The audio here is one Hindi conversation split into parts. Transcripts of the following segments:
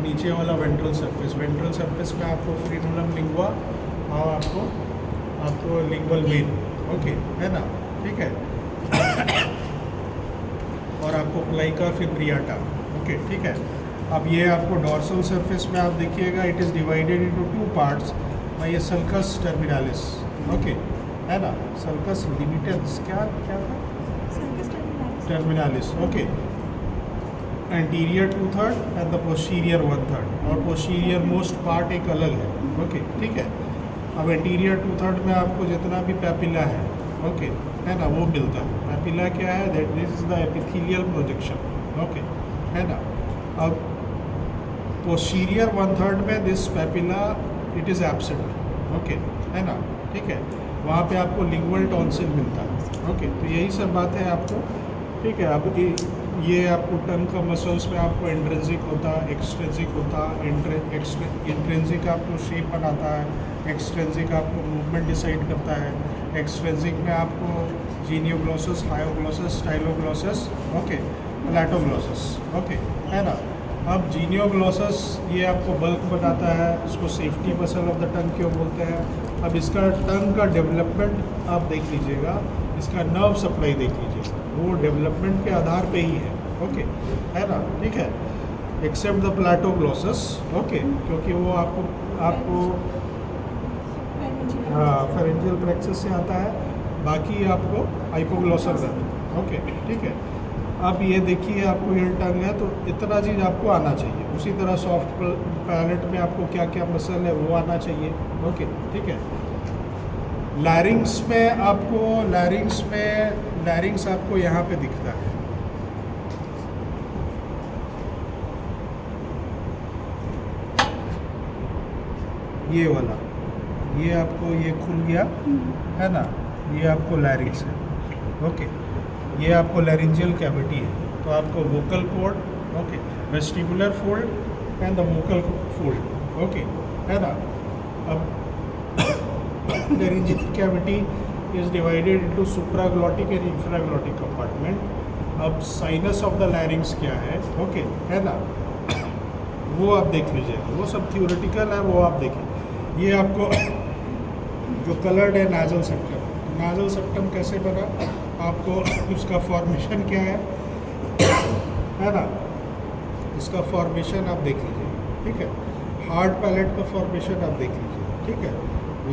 नीचे वाला वेंट्रल सरफेस में आपको फ्रीनोलम लिंगुआ और आपको लिंगुअल वेन, ओके है ना, ठीक है। और आपको प्लाइका फिब्रियाटा, ओके ठीक है। अब ये आपको डॉर्सल सरफेस में आप देखिएगा, it is divided into 2 parts by a sulcus terminalis, okay है ना, सल्कस लिमिटस क्या था, terminalis, okay. Anterior 2/3 and the posterior 1/3, और पोस्टीरियर मोस्ट पार्ट एक अलग है, ओके ठीक है। अब एंटीरियर 2/3 में आपको जितना भी पैपिला है, ओके है ना, वो मिलता है। पैपिला क्या है, that this is the epithelial projection, okay है ना। अब पोस्टीरियर 1/3 में this papilla it is absent, okay है ना, ठीक है। वहाँ पे आपको लिंगुअल टॉन्सिल मिलता है, ओके। तो यही सब बात है आपको, ठीक है। अब ये आपको टंग का मसल्स में आपको इंट्रिंसिक होता है, एक्सट्रिंसिक होता है। इंट्रिंसिक आपको शेप बनाता है, एक्सट्रिंसिक आपको मूवमेंट डिसाइड करता है। एक्सट्रिंसिक में आपको जीनियोग्लोसस, हायोग्लोसस, स्टाइलोग्लोसस, ओके, प्लैटोग्लोसस, ओके है ना। अब जीनियोग्लोसस ये आपको बल्क बनाता है, इसको safety muscle of the tongue क्यों बोलते हैं। अब इसका टंग का डेवलपमेंट आप देख लीजिएगा, इसका नर्व सप्लाई देख लीजिएगा, वो डेवलपमेंट के आधार पे ही है, ओके है ना, ठीक है। एक्सेप्ट द प्लैटोग्लोसस, ओके, क्योंकि वो आपको फेरेंजियल प्लेक्सस से आता है, बाकी आपको हाइपोग्लोसस है, ओके ठीक है। अब ये देखिए आपको ये टंग है, तो इतना चीज़ आपको आना चाहिए। उसी तरह सॉफ्ट पैलेट में आपको क्या क्या मसल है वो आना चाहिए, ओके ठीक है। लैरिंग्स आपको यहाँ पे दिखता है, ये वाला, ये आपको ये खुल गया है ना, ये आपको लैरिंग्स है, ओके। ये आपको लैरिंजियल कैविटी है, तो आपको vocal cord, okay, vestibular fold and the vocal fold, okay है ना। अब laryngeal cavity is divided into supraglottic and infraglottic compartment. अब साइनस ऑफ द लैरिंग्स क्या है, ओके है ना, वो आप देख लीजिएगा, वो सब थियोरेटिकल है, वो आप देखिए। ये आपको जो कलर्ड है नाजल सेप्टम, नाजल सेप्टम कैसे बना, आपको उसका फॉर्मेशन क्या है ना, इसका फॉर्मेशन आप देख लीजिए, ठीक है। हार्ड पैलेट का फॉर्मेशन आप देख लीजिए, ठीक है।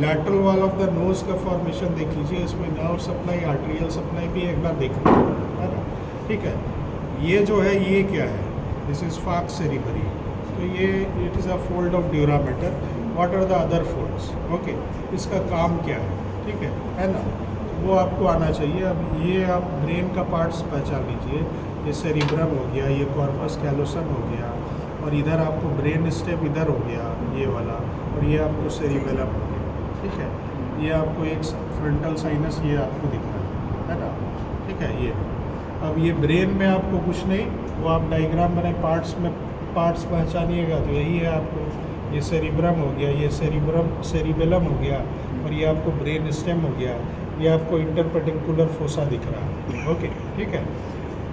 Lateral wall of the nose का फॉर्मेशन देख लीजिए, इसमें नर्व सप्लाई, आर्टेरियल सप्लाई भी एक बार देख लीजिए, है ना, ठीक है। ये जो है ये क्या है, दिस इज़ फाक्स सेरिबरी, तो ये it is a fold of dura mater. What are the other folds, okay, इसका काम क्या है, ठीक है ना, वो आपको आना चाहिए। अब ये आप ब्रेन का पार्ट्स पहचान लीजिए, ये सेरिब्रम हो गया, ये कॉर्पस कैलोसम हो गया, और इधर आपको ब्रेन स्टेम इधर हो गया ये वाला, और ये आपको सेरिबेलम हो गया, ठीक है। ये आपको एक फ्रंटल साइनस ये आपको दिख रहा है ना, ठीक है। ये अब ये ब्रेन में आपको कुछ नहीं, वो आप डायग्राम बनाए पार्ट्स पहचानिएगा, तो यही है आपको, ये सेरिब्रम हो गया, ये सेरिबेलम हो गया, और ये आपको ब्रेन स्टेम हो गया, ये आपको इंटरपेडिकुलर फोसा दिख रहा है, ओके ठीक है।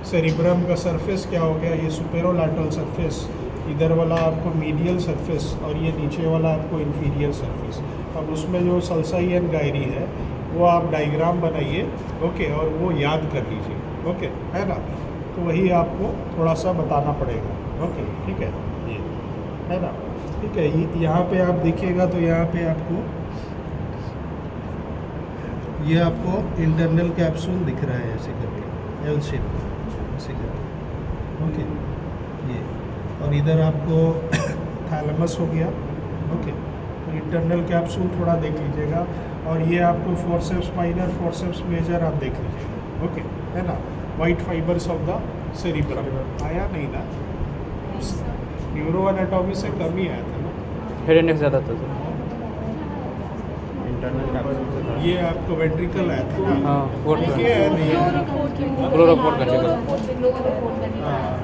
सेरिब्रम का सरफेस क्या हो गया, ये सुपेरोलैटरल सरफेस, इधर वाला आपको मीडियल सरफेस, और ये नीचे वाला आपको इंफीरियर सरफेस। अब उसमें जो सल्साई एंड गायरी है वो आप डायग्राम बनाइए, ओके, और वो याद कर लीजिए, ओके है ना। तो वही आपको थोड़ा सा बताना पड़ेगा, ओके ठीक है, ये है ना, ठीक है। यहाँ पे आप देखिएगा तो यहाँ पे आपको ये आपको इंटरनल कैप्सूल दिख रहा है ऐसे करके, एल शेप ऐसे करके, ओके ये, और इधर आपको थैलेमस हो गया, ओके। तो इंटरनल कैप्सूल थोड़ा देख लीजिएगा, और ये आपको फोर्सेप्स माइनर, फोर्सेप्स मेजर आप देख लीजिएगा, ओके है ना। White fibres of the cerebrum आया नहीं ना, न्यूरो एनाटॉमी से कम ही आया था ना, हेड इंडेक्स ज़्यादा था सर। ये आपको वेंट्रिकल आया था ना, हाँ, ये है नहीं, फ्लोरोफोर का चेक। हाँ